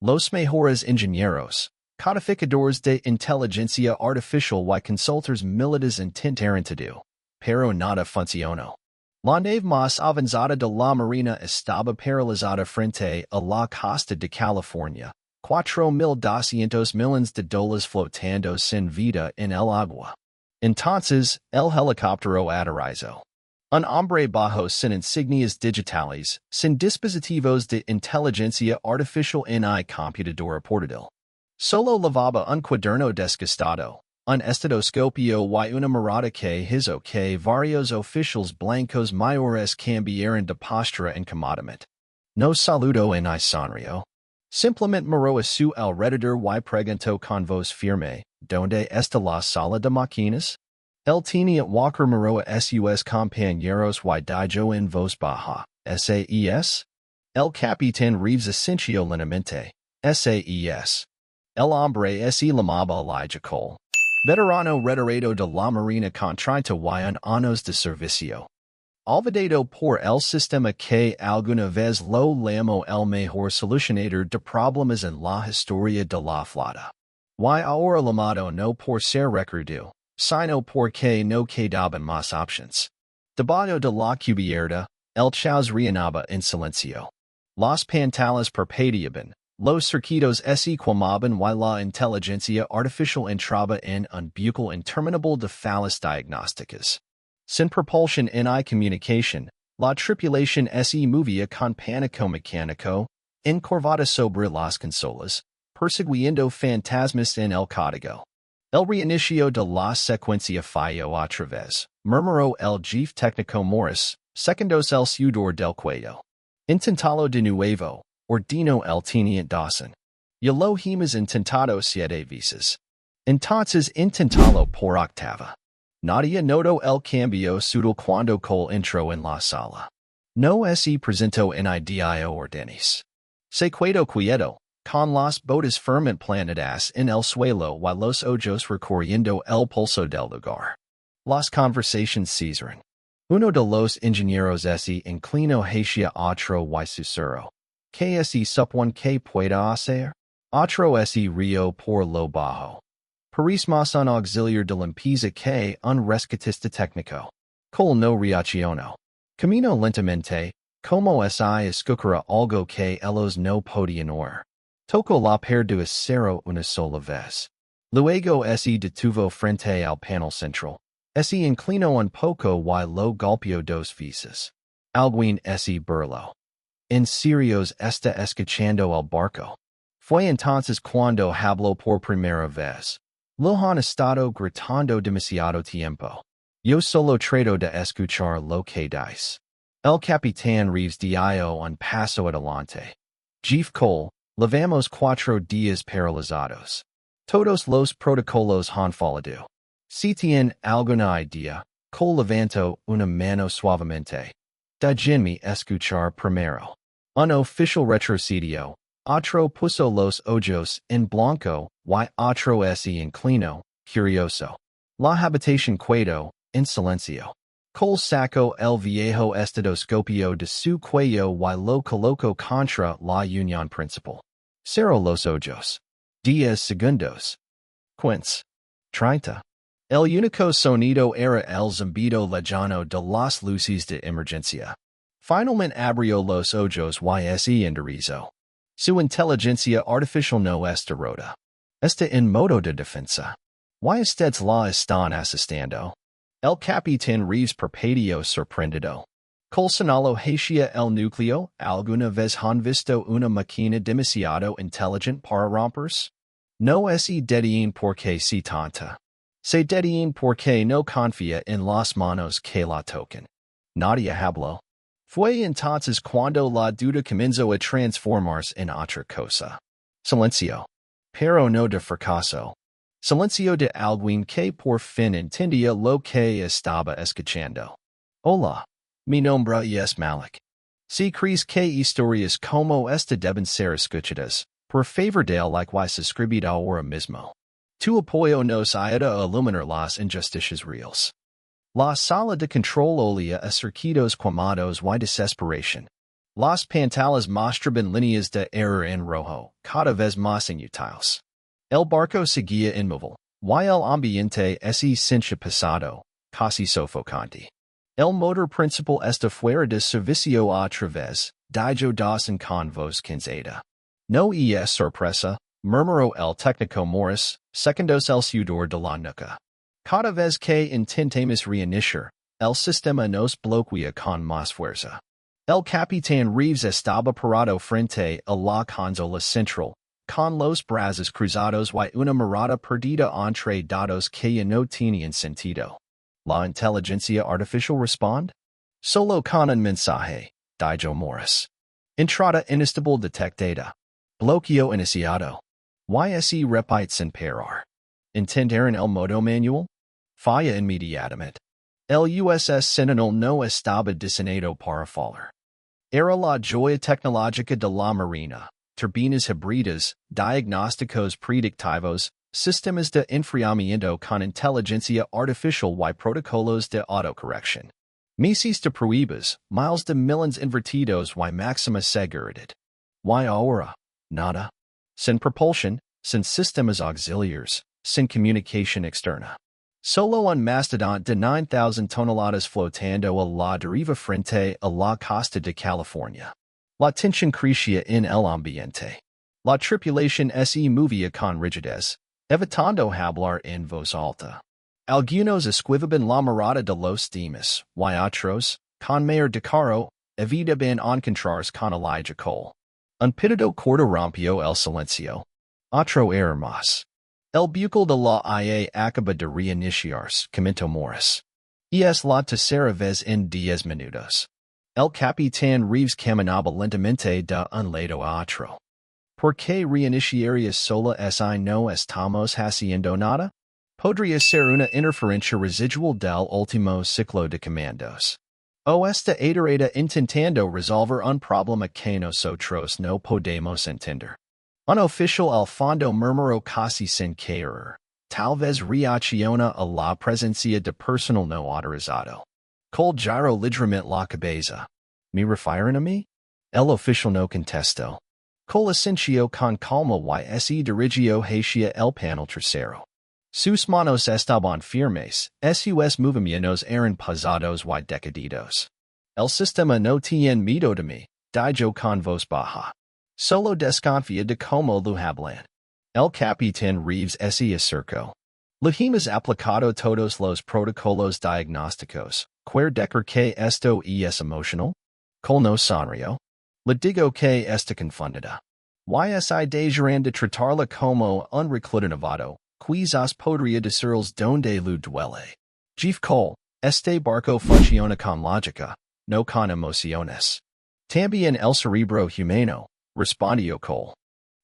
Los mejores ingenieros, codificadores de inteligencia artificial y consultores militares intentaron todo, pero nada funcionó. La nave más avanzada de la Marina estaba paralizada frente a la costa de California, 4,200 millones de dólares flotando sin vida en el agua. Entonces, el helicóptero aterrizó. Un hombre bajo sin insignias digitales, sin dispositivos de inteligencia artificial ni computadora portátil. Solo llevaba un cuaderno desgastado, un estetoscopio y una mirada que hizo que varios oficiales blancos mayores cambiaran de postura incómodamente. No saludó ni sonrió. Simplemente miró a su alrededor y preguntó con voz firme, ¿Dónde está la sala de máquinas? El teniente Walker miró a sus compañeros y dijo en voz baja, ¿SAES? El capitán Reeves asintió lentamente, ¿SAES? El hombre se llamaba Elijah Cole. Veterano retirado de la Marina con 31 años de servicio. Olvidado por el sistema que alguna vez lo llamó el mejor solucionador de problemas en la historia de la flota. Y ahora llamado no por ser recordado, sino porque no quedaban más options. Debajo de la cubierta, el chaos reinaba en silencio. Las pantallas parpadeaban, los circuitos se quemaban y la inteligencia artificial entraba en un bucle interminable de fallas diagnósticas. Sin propulsión ni comunicación, la tripulación se movía con pánico mecánico, encorvada sobre las consolas, persiguiendo fantasmas en el código. El reinicio de la secuencia falló otra vez, murmuró el jefe técnico Morris, secándose el sudor del cuello. Intentalo de nuevo, ordenó el teniente Dawson. Ya lo hemos intentado 7 veces. Entonces intentalo por octava. Nadie notó el cambio sutil cuando Cole entró en la sala. No se presentó en dio órdenes. Se quedó quieto, con las botas firmemente plantadas en el suelo y los ojos recorriendo el pulso del lugar. Las conversaciones cesaron. Uno de los ingenieros se inclinó hacia otro y susurró. ¿Qué se supone que pueda hacer? Otro se rió por lo bajo. Parismas un auxiliar de limpieza que un rescatista técnico. Cole no reaccionó. Camino lentamente, como si escuchara algo que ellos no podían oír. Tocó la perdu cero una sola vez. Luego se detuvo frente al panel central. Se inclinó un poco y lo golpeó 2 veces. Alguien se burló. ¿En serio está escuchando el barco? Fue entonces cuando habló por primera vez. Lo han estado gritando demasiado tiempo. Yo solo trato de escuchar lo que dice. El capitán Reeves dio un paso adelante. Jeff Cole, llevamos 4 días paralizados. Todos los protocolos han fallado. Si tienen alguna idea, Cole levantó una mano suavemente. Déjenme escuchar primero. Un oficial retrocedió. Otro puso los ojos en blanco y otro se inclinó, curioso. La habitación quedó en silencio. Cole sacó el viejo estetoscopio de su cuello y lo colocó contra la unión principal. Cerró los ojos. 10 segundos. 15. 30. El único sonido era el zumbido lejano de las luces de emergencia. Finalmente abrió los ojos y se enderezó. Su inteligencia artificial no está rota. Está en modo de defensa. ¿Y ustedes la están asistiendo? El capitán Reeves parpadeó sorprendido. Cole señaló hacia el núcleo. ¿Alguna vez han visto una máquina demasiado inteligente para romperse? No se detiene porque se tonta. Se detiene porque no confía en las manos que la tocan. Nadie habló. Fue entonces cuando la duda comenzó a transformarse en otra cosa. Silencio. Pero no de fracaso. Silencio de alguien que por fin entendía lo que estaba escuchando. Hola. Mi nombre es Malik. Si crees que historias como esta deben ser escuchadas, por favor dale like y suscribid ahora mismo. Tu apoyo nos ayuda a iluminar las injusticias reales. La sala de control olía a circuitos quemados y desesperación. Las pantalones mostraban líneas de error en rojo, cada vez más inútiles. El barco seguía inmóvil, y el ambiente se sintió pesado, casi sofocante. El motor principal está fuera de servicio otra vez, dijo Dawson con voz cansada. No es sorpresa, murmuró el técnico Morris, segundos el sudor de la nuca. Cada vez que intentamos reiniciar, el sistema nos bloquea con más fuerza. El capitán Reeves estaba parado frente a la consola central, con los brazos cruzados y una mirada perdida entre datos que ya no tenían sentido. ¿La inteligencia artificial responde? Solo con un mensaje, dijo Morris. Entrada inestable detectada. Bloqueo iniciado. YSE repite sin parar. ¿Entendieron el modo manual? Falla inmediatamente. El USS Sentinel no estaba diseñado para fallar. Era la joya tecnológica de la Marina, turbinas híbridas, diagnósticos predictivos, sistemas de enfriamiento con inteligencia artificial y protocolos de autocorrección. Miles de pruebas, miles de millones invertidos y máxima seguridad. Y ahora, nada. Sin propulsión, sin sistemas auxiliares, sin comunicación externa. Solo un mastodonte de 9,000 toneladas flotando a la deriva frente a la costa de California. La tensión crecía en el ambiente. La tripulación se movía con rigidez, evitando hablar en voz alta. Algunos esquivaban la mirada de los demás, y otros, con mayor decoro, evitaban encontrarse con Elijah Cole. Un pitido corto rompió el silencio. Otro era más. El bucle de la IA acaba de reiniciarse, comentó Morris. Es la tercera vez en 10 minutos. El capitán Reeves caminaba lentamente de un lado a otro. ¿Por qué reiniciarías sola si no estamos haciendo nada? Podría ser una interferencia residual del último ciclo de comandos. O esta iterada intentando resolver un problema que nosotros no podemos entender. Un oficial al fondo murmuró casi sin querer. Tal vez reacciona a la presencia de personal no autorizado. Cole giró ligeramente la cabeza. ¿Me refieren a mí? El oficial no contestó. Cole asintió con calma y se dirigió hacia el panel tercero. Sus manos estaban firmes, sus movimientos eran pesados y decididos. El sistema no tiene miedo de mí, dijo con voz baja. Solo desconfía de cómo lo hablan. El capitán Reeves se acercó. Le hemos aplicado todos los protocolos diagnósticos. ¿Quiere decir que esto es emocional? Cole no sonrió. Le digo que está confundida. Si dejaran de tratarla como un recluta novato, quizás podría decirles donde lo duele. Jeff Cole, este barco funciona con lógica, no con emociones. También el cerebro humano, respondió Cole.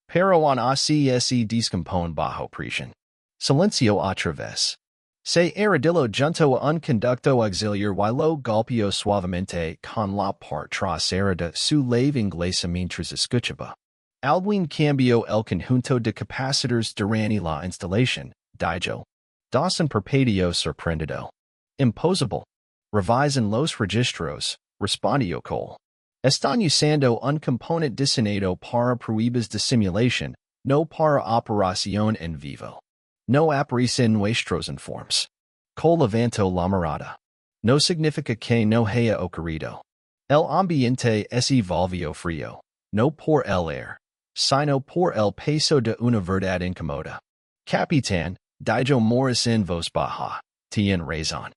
Pero en se descompone bajo presión. Silencio otra vez. Se arrodilló junto a un conducto auxiliar y lo golpeó suavemente con la parte trasera de su llave inglesa mientras escuchaba. Alwyn cambió el conjunto de capacitors durante la instalación, dijo. Dawson parpadeó sorprendido. Imposible. Revisen los registros, respondió Cole. Están usando un componente diseñado para pruebas de simulación, no para operación en vivo. No aparecen nuestros informes. Cole levantó la mirada. No significa que no haya ocurrido. El ambiente se volvió frío, no por el aire, sino por el peso de una verdad incómoda. Capitán, dijo Morris en voz baja, tiene razón.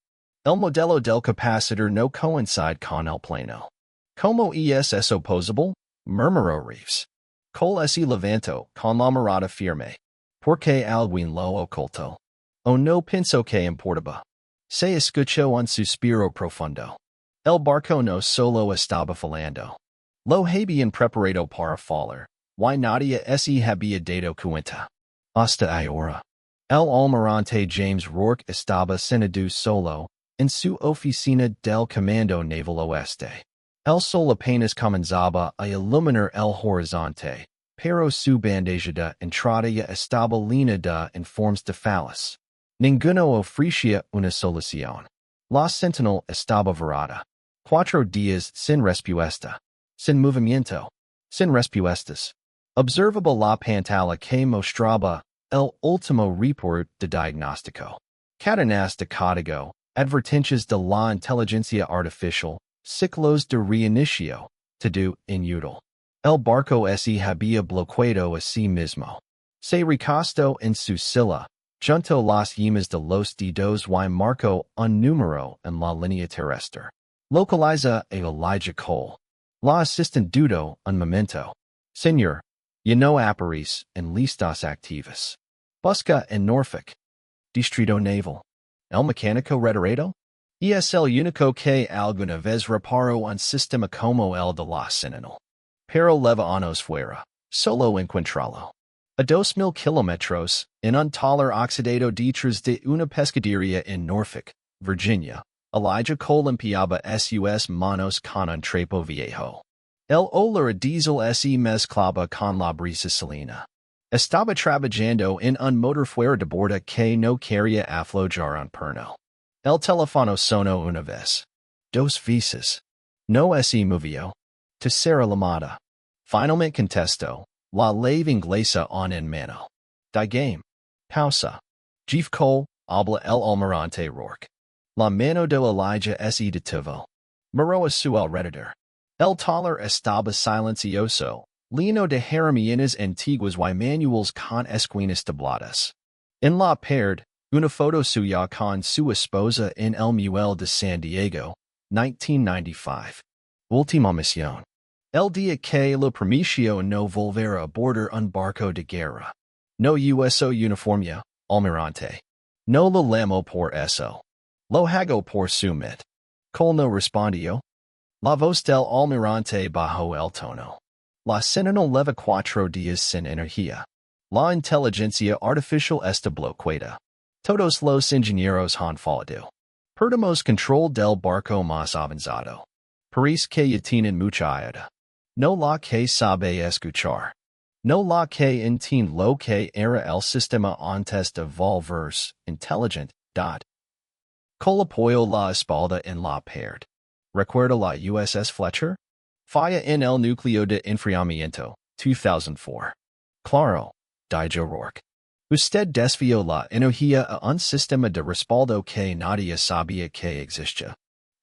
El modelo del capacitor no coincide con el plano. ¿Cómo es eso posible? Murmuró Reeves. Cole se levantó con la mirada firme. ¿Por qué Alwyn lo ocultó? O no pensó que importaba. Se escuchó un suspiro profundo. El barco no solo estaba fallando. Lo habían preparado para fallar. Y nadie se había dado cuenta. Hasta ahora. El almirante James Rourke estaba sentado solo, en su oficina del Comando Naval Oeste. El sol apenas comenzaba a iluminar el horizonte, pero su bandeja de entrada ya estaba llena de informes de fallas. Ninguno ofrecía una solución. La sentinel estaba varada. 4 días sin respuesta. Sin movimiento. Sin respuestas. Observable la pantalla que mostraba el último report de diagnóstico. Cadenas de código. Advertencias de la inteligencia artificial. Ciclos de reinicio. Todo inútil. El barco se había bloqueado a sí mismo. Se recostó en su silla. Junto las yemas de los dedos y marcó un número en la línea terrestre. Localiza a Elijah Cole. La assistant dudó un momento. Señor, ya no aparece en listas activas. Busca en Norfolk. Distrito Naval. El mecánico retirado? Es el único que alguna vez reparó un sistema como el de la Sentinel. Pero leva años fuera. Solo encontrarlo. A 2000 kilómetros, en un taller oxidado detrás de una pescadería en Norfolk, Virginia, Elijah Cole limpiaba sus manos con un trapo viejo. El olor a diesel se mezclaba con la brisa salina. Estaba trabajando en un motor fuera de borda que no quería aflojar un perno. El teléfono sonó una vez. Dos veces. No se movió. Tercera llamada. Finalmente contestó. La llave inglesa en mano. Die game. Pausa. Jeff Cole, habla el almirante Rourke. La mano de Elijah se detuvo. Miró a su alrededor. El taller estaba silencioso, lleno de herramientas antiguas y manuals con esquinas dobladas. En la pared, una foto suya con su esposa en el Muelle de San Diego, 1995. Última misión. El día que lo permitió no volver a bordar un barco de guerra. No uso uniforme, almirante. No lo llamo por eso. Lo hago por su mit. Cole no respondió. La voz del almirante bajó el tono. La Sentinel leva 4 días sin energía. La inteligencia artificial está bloqueada. Todos los ingenieros han fallado. Perdemos control del barco más avanzado. Parece que ya tienen mucha ayuda. No la que sabe escuchar. No la que entiende lo que era el sistema antes de volverse inteligent. Cole apoyó la espalda en la pared. ¿Recuerda la USS Fletcher? Falla en el núcleo de enfriamiento, 2004. Claro, dijo Rourke. Usted desvió la energía a un sistema de respaldo que nadie sabía que existía.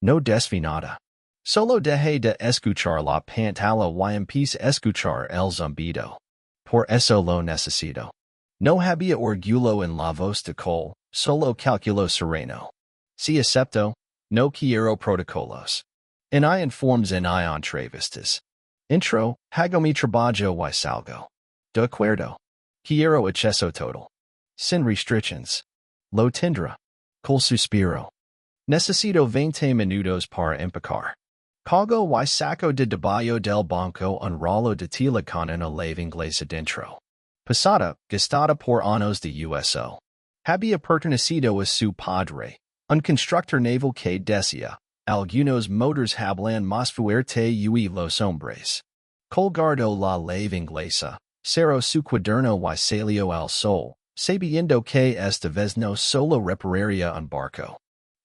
No desvi nada. Solo deje de escuchar la pantalla y empiece a escuchar el zumbido. Por eso lo necesito. No había orgullo en la voz de Cole, solo cálculo sereno. Si acepto, no quiero protocolos. En I informs en I entrevistas. Intro, hago mi trabajo y salgo. De acuerdo. Quiero acceso total. Sin restrictions. Lo tendrá. Cole suspiro. Necesito 20 minutos para empezar. Pago y saco de debajo del banco un rolo de tela con una llave inglesa dentro. Pasada, gastada por años de USO. Había pertenecido a su padre, un constructor naval que decía, algunos motores hablan más fuerte y los hombres. Cole guardó la llave inglesa, cerró su cuaderno y salió al sol, sabiendo que esta vez no solo repararía un barco.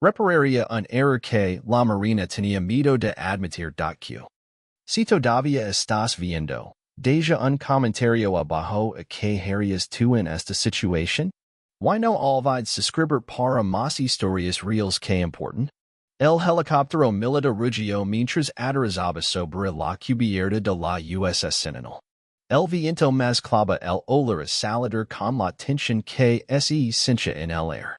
Repararía un error que la Marina tenía miedo de admitir. Si todavía estás viendo, deja un comentario abajo a que harías tú en esta situación. Why no olvides suscribir para más historias reales que importan? El helicóptero militar rugió mientras aterrizaba sobre la cubierta de la USS Sentinel. El viento mezclaba el olor a salador con la tensión que se sentía en el aire.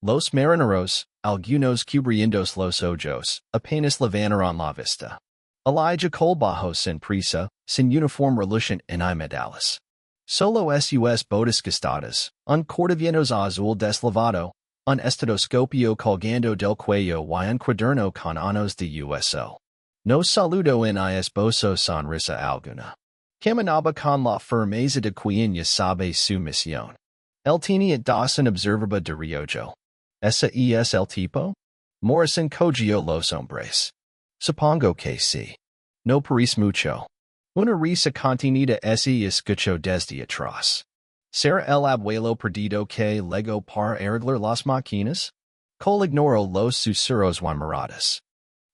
Los marineros, algunos cubriéndose los ojos, apenas levantaron la vista. Elijah Cole bajó sin prisa, sin uniforme relucente en medallas. Solo sus botas gastadas, un cortavientos azul deslavado, un estetoscopio colgando del cuello y un cuaderno con años de USO. No saludo en esbozo sonrisa alguna. Caminaba con la firmeza de quien ya sabe su misión. Él tenía Dawson observaba de reojo. ¿Ese es el tipo? Morrison cogió los hombres. Supongo que sí. No parece mucho. Una risa contenida se escuchó desde atrás. ¿Será el abuelo perdido que llegó para arreglar las máquinas? Cole ignoró los susurros y miradas.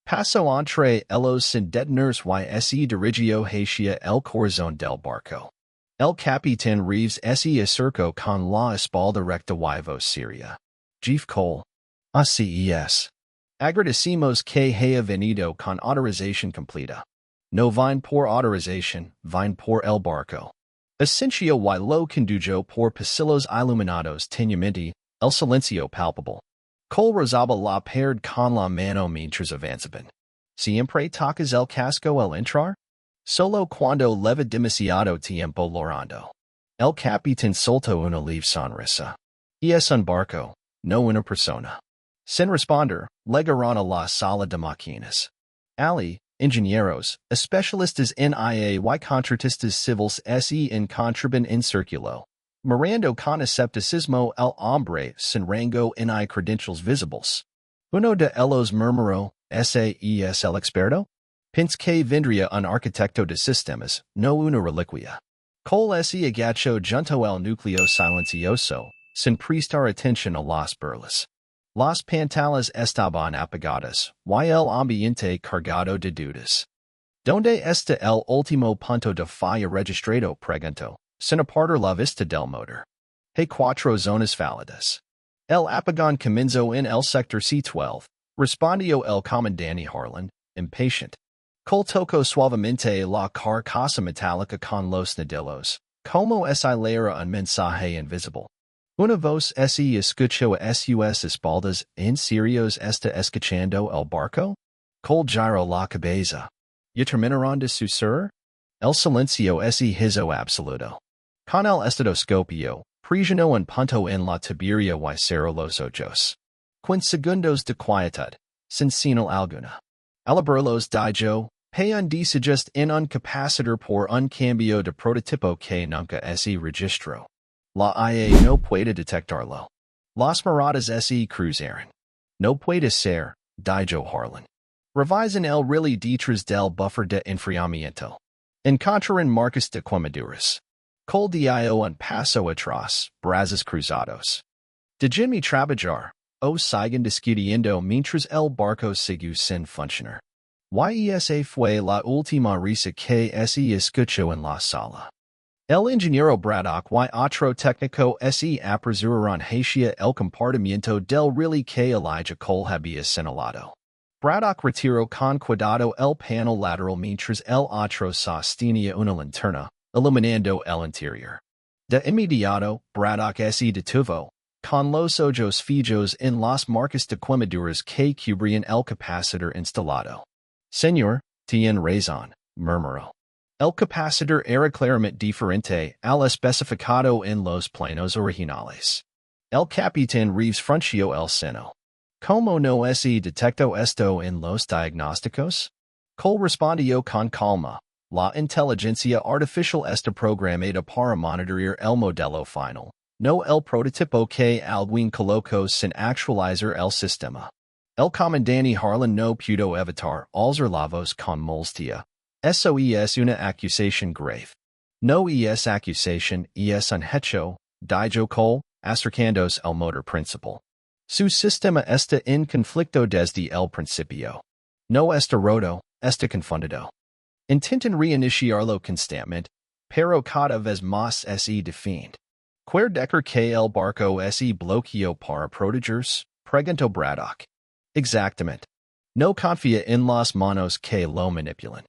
Paso entre los senderos y se dirigió hacia el corazón del barco. El capitán Reeves se acercó con la espalda recta y vocería. Jeff Cole. ACES. Agradecimos que haya venido con autorización completa. No vine por autorización, vine por el barco. Ascencio y lo condujo por pasillos iluminados tenuamente, el silencio palpable. Cole rozaba la pared con la mano mientras avanzaban. Siempre tocas el casco al entrar? Solo cuando leva demasiado tiempo llorando. El capitán soltó una leve sonrisa. Es un barco, no una persona. Sin responder, llegaron a la sala de máquinas. Ali, ingenieros, especialistas en IA y contratistas civiles se encontraban en círculo, mirando con escepticismo el hombre sin rango ni credentials visibles. Uno de ellos murmuró, ¿Es el experto? Pensé que vendría un arquitecto de sistemas, no una reliquia. Cole se agachó junto al núcleo silencioso, sin prestar atención a las burlas. Las pantallas estaban apagadas, y el ambiente cargado de dudas. ¿Dónde está el último punto de falla registrado? Preguntó, sin apartar la vista del motor. Hay cuatro zonas válidas. El apagón comenzó en el sector C12, respondió el comandante Harlan, impatient. Cole tocó suavemente la carcasa metálica con los nudillos, como si leera un mensaje invisible. Una voz se escuchó a sus espaldas. ¿En serio está escuchando el barco? Cole giró la cabeza. ¿Ya terminaron de susurrar? El silencio se hizo absoluto. Con el estetoscopio, presionó un punto en la tubería y cerró los ojos. 15 segundos de quietud, sin señal alguna. Al abrirlos dijo, hay un desajust en un capacitor por un cambio de prototipo que nunca se registró. La IA no puede detectarlo. Las miradas se cruzaron. No puede ser, dijo Harlan. Revisen el relé detrás del buffer de enfriamiento. Encontraron marcas de quemaduras. Cole dio un paso atrás, brazos cruzados. Déjenme trabajar, o sigan discutiendo mientras el barco sigue sin funcionar. Esa fue la última risa que se escuchó en la sala. El ingeniero Braddock y otro técnico se apresuraron hacia el compartimiento del relé que Elijah Cole había señalado. Braddock retiró con cuidado el panel lateral mientras el otro sostenía una linterna, iluminando el interior. De inmediato, Braddock se detuvo, con los ojos fijos en las marcas de quemaduras que cubrían el capacitor instalado. Señor, tiene razón, murmuró. El capacitor era claramente diferente al especificado en los planos originales. El capitán Reeves frunció el seno. ¿Cómo no se detectó esto en los diagnósticos? Cole respondió con calma. La inteligencia artificial está programada para monitorear el modelo final, no el prototipo que alguien colocó sin actualizar el sistema. El comandante Harlan no pudo evitar alzar la voz con molestia. Eso es una acusación grave. No es acusación, es un hecho, dijo Cole, acercándose al motor principal. Su sistema está en conflicto desde el principio. No está roto, está confundido. Intentan reiniciarlo constantemente, pero cada vez más se defiende. ¿Quiere decir que el barco se bloqueó para protegerse? Preguntó Braddock. Exactamente. No confía en las manos que lo manipulan.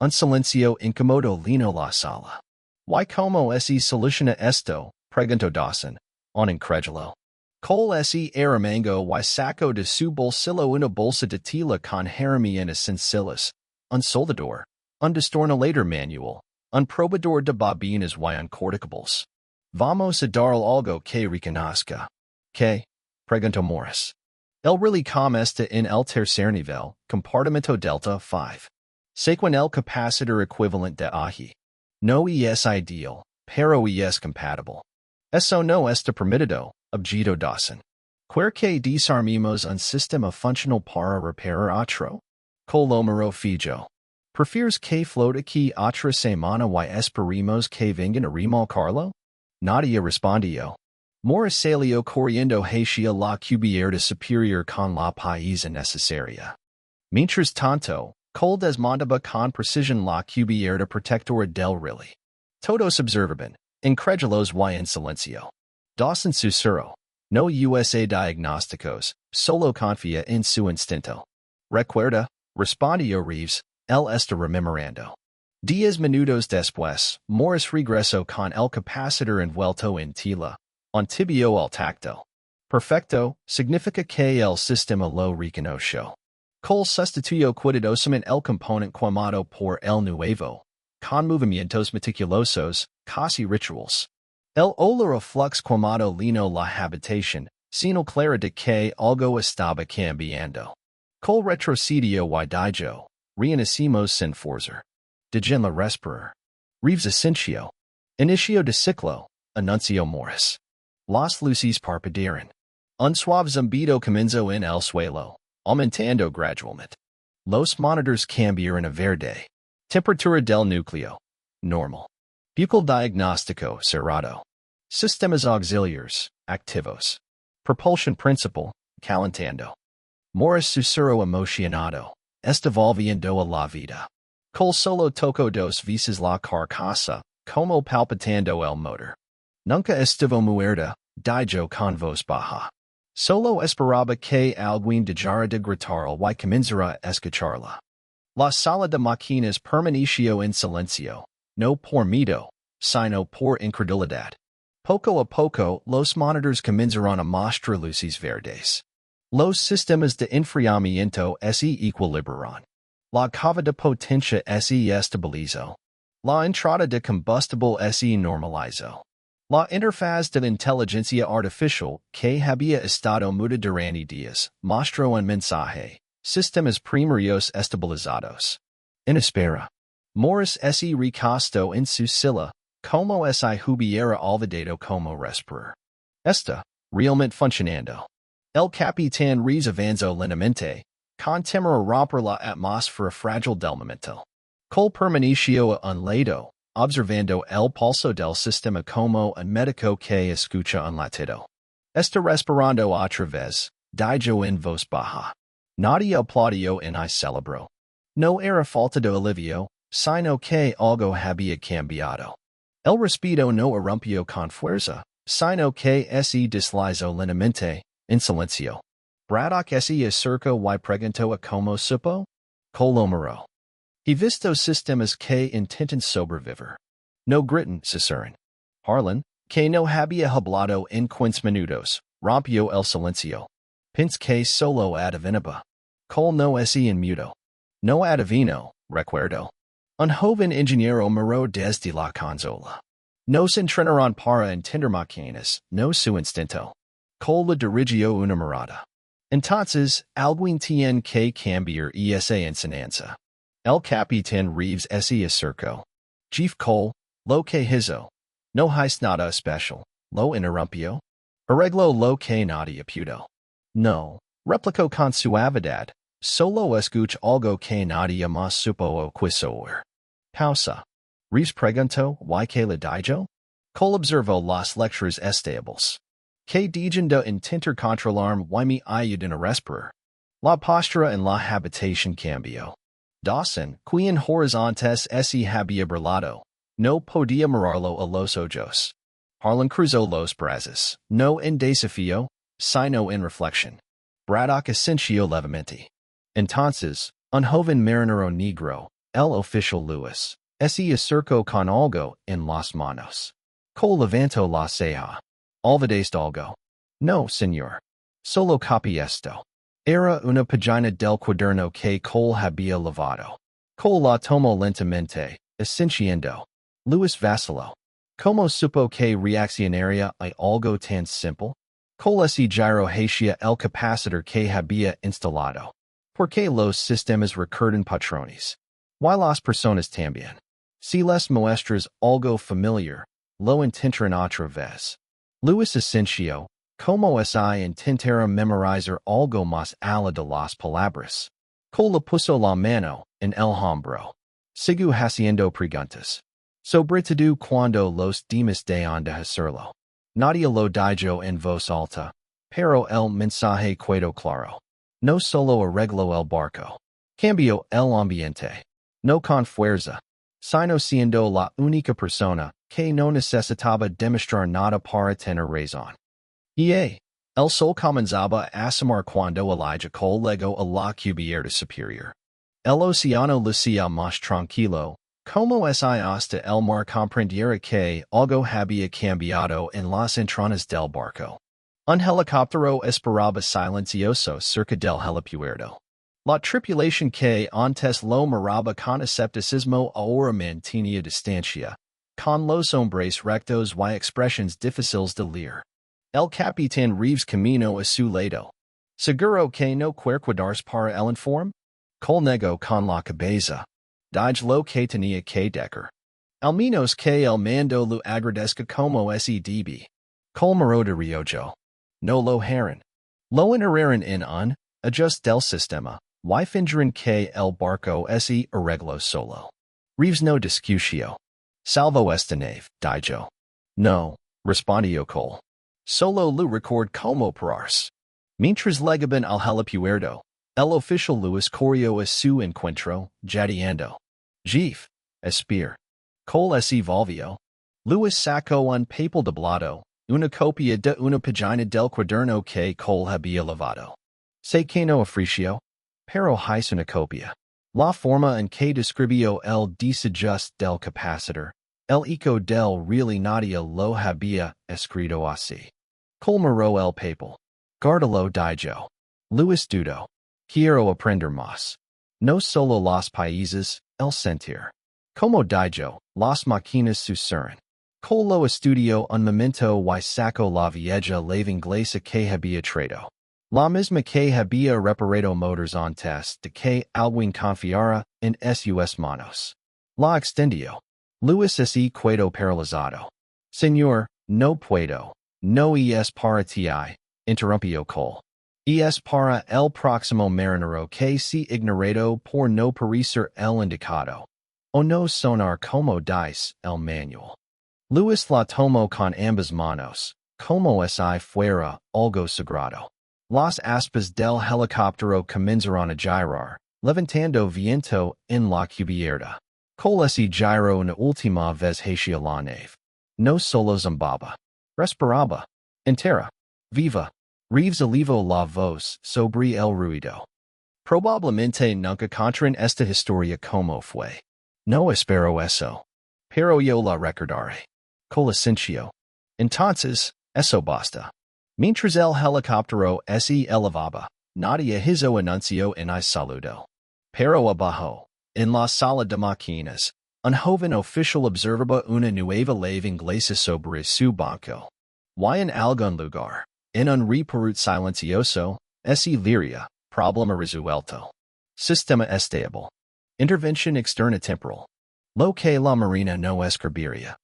Un silencio incómodo llenó la sala. ¿Y cómo se soluciona esto? Preguntó Dawson, un incrédulo. Cole se arremangó y sacó de su bolsillo una bolsa de tela con herramientas sencillas, un soldador, un destornillador manual, un probador de bobinas y un cortacables. Vamos a dar algo que reconozca. ¿Qué? Preguntó Morris. El relé está en el tercer nivel, compartimento Delta 5. Sequen el capacitor equivalente de AGI. No es ideal, pero es compatible. Eso no está permitido, objetó Dawson. ¿Quiere que desarmemos un sistema funcional para reparar otro? Colomero fijo. ¿Prefieres que flote aquí otra semana y esperemos que vengan a remolcarlo? Nadie respondió. Morris salió corriendo hacia la cubierta superior con la pieza necesaria. Mientras tanto, col desmondaba con precisión la cubierta protectora del really. Todos observaban, incrédulos y en silencio. Dos en susurro. No USA diagnósticos, solo confía en su instinto. Recuerda, respondió Reeves, él está rememorando. 10 minutos después, Morris regresó con el capacitor envuelto en tela, on tibio al tacto. Perfecto, significa que el sistema lo reconoció. Cole sustituyó cuidadosamente el componente quemado por el nuevo, con movimientos meticulosos, casi rituals. El olor a flux quemado llenó la habitación, señal clara de que algo estaba cambiando. Cole retrocedió y dijo, reanimos sin forzar. Degen la respirar. Reeves asintió. Inicio de ciclo, anunció Morris. Las luces parpadearon. Un suave zumbido comenzó en el suelo, aumentando gradualmente. Los monitors cambiaron a verde. Temperatura del núcleo, normal. Buccal diagnóstico cerrado. Sistemas auxiliares, activos. Propulsion principal, calentando. Morris susurró emocionado. Está volviendo a la vida. Cole solo tocó dos veces la carcasa, como palpitando el motor. Nunca estuvo muerta, dijo con voz baja. Solo esperaba que alguien dejara de gritar y comenzara a escucharla. La sala de máquinas permaneció en silencio, no por miedo, sino por incredulidad. Poco a poco, los monitors comenzaron a mostrar luces verdes. Los sistemas de enfriamiento se equilibraron. La cava de potencia se estabilizó. La entrada de combustible se normalizó. La interfaz de inteligencia artificial, que había estado muda durante días, mostró un mensaje. Sistemas primarios estabilizados. En espera. Morris se recostó en su silla, como si hubiera olvidado como respirar. Está, realmente funcionando. El capitán Reeves avanzó lentamente, con temor a romper la atmósfera frágil del momento. Cole permaneció a un lado, observando el pulso del sistema como un médico que escucha un latido. Está respirando otra vez, dijo en voz baja. Nadie aplaudió y celebró. No era falta de alivio, sino que algo había cambiado. El respiro no irrumpió con fuerza, sino que se deslizó lentamente, en silencio. Braddock se acercó y preguntó a como supo. Cole miró. He visto sistemas que intentan sobrevivir. No gritan, susurran. Harlan, que no había hablado en 15 minutos, rompió el silencio. Pins que solo adivinaba. Cole no se inmutó. No adivino, recuerdo. Un joven ingeniero miró desde la consola. Nos entrenaron para entender máquinas, no su instinto. Cole le dirigió una mirada. Entonces, alguien tiene que cambiar esa enseñanza. El capitán Reeves se acercó. Chief Cole, lo que hizo. No es nada especial, lo interrumpió. Arregló lo que nadie pudo. No, replicó con suavidad. Solo escuch algo que nadie más supo o quiso oír. Pausa. Reeves preguntó, ¿y que le dijo? Cole observó las lecturas estables. Que dijen de intentar controlar y me ayudan a respirar. La postura en la habitación cambió. Dawson, quien horizontes se había burlado, no podía mirarlo a los ojos. Harlan cruzó los brazos, no en desafío, sino en reflexión. Braddock asintió levemente. Entonces, un joven marinero negro, el oficial Lewis, se acercó con algo en las manos. Cole levantó la ceja. ¿Olvidaste algo? No, señor. Solo copié esto. Era una página del cuaderno que Cole había lavado. Cole la tomó lentamente, asintiendo. Lewis vaciló. ¿Cómo supo que reaccionaría a algo tan simple? Cole se giró hacia el capacitor que había instalado. ¿Por qué los sistemas recuerdan patrones? ¿Y las personas también? Si les muestras algo familiar, lo intentarán otra vez. Lewis asintió. ¿Cómo si intentara memorizar algo más allá de las palabras? Cole puso la mano en el hombro. Sigo haciendo preguntas. Sobre todo cuando los demás dejan de hacerlo. Nadie lo dijo en voz alta, pero el mensaje quedó claro. No solo arregló el barco. Cambio el ambiente. No con fuerza. Sino siendo la única persona que no necesitaba demostrar nada para tener razón. El sol comenzaba a asomar cuando Elijah Cole llegó a la cubierta superior. El océano lucía más tranquilo, como si hasta el mar comprendiera que algo había cambiado en las entrañas del barco. Un helicóptero esperaba silencioso cerca del helipuerto. La tripulación que antes lo miraba con escepticismo ahora mantenía distancia, con los hombres rectos y expresiones difíciles de leer. El capitán Reeves caminó a su lado. Seguro que no quiere quedarse para el informe? Cole negó con la cabeza. Dije lo que tenía que decir. Al menos que el mando lo agradezca como SEDB. Cole miró de reojo. No lo harán. Lo enterraron en un ajuste del sistema, y fingiron que el barco se arregló solo. Reeves no discutió. Salvo esta nave, dijo. No, respondió Cole. Solo lo record como pararse. Mientras llegaban al helipuerto, el oficial Luis corrió a su encuentro, jadeando. Jeff, espere. Cole se volvió. Luis sacó un papel doblado, una copia de una página del cuaderno que Cole había lavado. Sé que no ofreció, pero hice una copia. La forma en que describió el desajuste del capacitor, el eco del really nadie lo había escrito así. Cole miró el papel. Guárdalo, dijo. Luis dudó. Quiero aprender más. No solo los países, el sentir. Como dijo, las máquinas susurran. Cole lo estudió un momento y sacó la vieja lave inglesa que había traído. La misma que había reparado motores antes de que alguien confiara en sus manos. La extendió. Luis se quedó paralizado. Señor, no puedo. No es para ti, interrumpió Cole. Es para el próximo marinero que se ignorado por no parecer el indicado. O no sonar como dice el manual. Luis la tomó con ambas manos, como si fuera algo sagrado. Las aspas del helicóptero comenzaron a girar, levantando viento en la cubierta. Cole se giró una última vez hacia la nave. No solo zambaba. Respiraba. Entera. Viva. Reeves elevó la voz sobre el ruido. Probablemente nunca contarán esta historia como fue. No espero eso. Pero yo la recordaré. Cole sintió. Entonces, eso basta. Mientras el helicóptero se elevaba, nadie hizo anuncio en el saludo. Pero abajo, en la sala de máquinas, un joven oficial observaba una nueva lave inglesa sobre su banco. Y en algún lugar, en un reparut silencioso, se leería, problema resuelto. Sistema estable. Intervención externa temporal. Lo que la Marina no escribiría.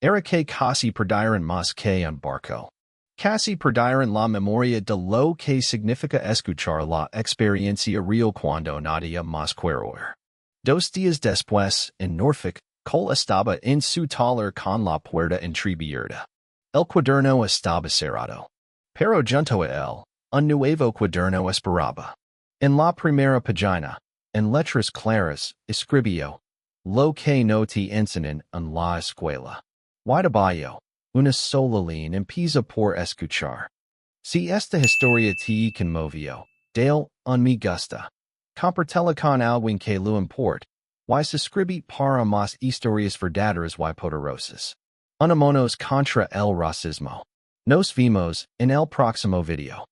Era que casi perdieron más que un barco. Casi perdieron la memoria de lo que significa escuchar la experiencia real cuando nadie más quiere oír. 2 días después, en Norfolk, Cole estaba en su taller con la puerta entreabierta. El cuaderno estaba cerrado. Pero junto a él, un nuevo cuaderno esperaba. En la primera página, en letras claras, escribió, lo que no te enseñan en la escuela. Y debajo, una sola línea empieza por escuchar. Si esta historia te conmovió, dale un me gusta. Compartela con alguien que lo importe. Y suscribite para más historias verdaderas y poderosas. Unámonos contra el racismo. Nos vemos en el próximo video.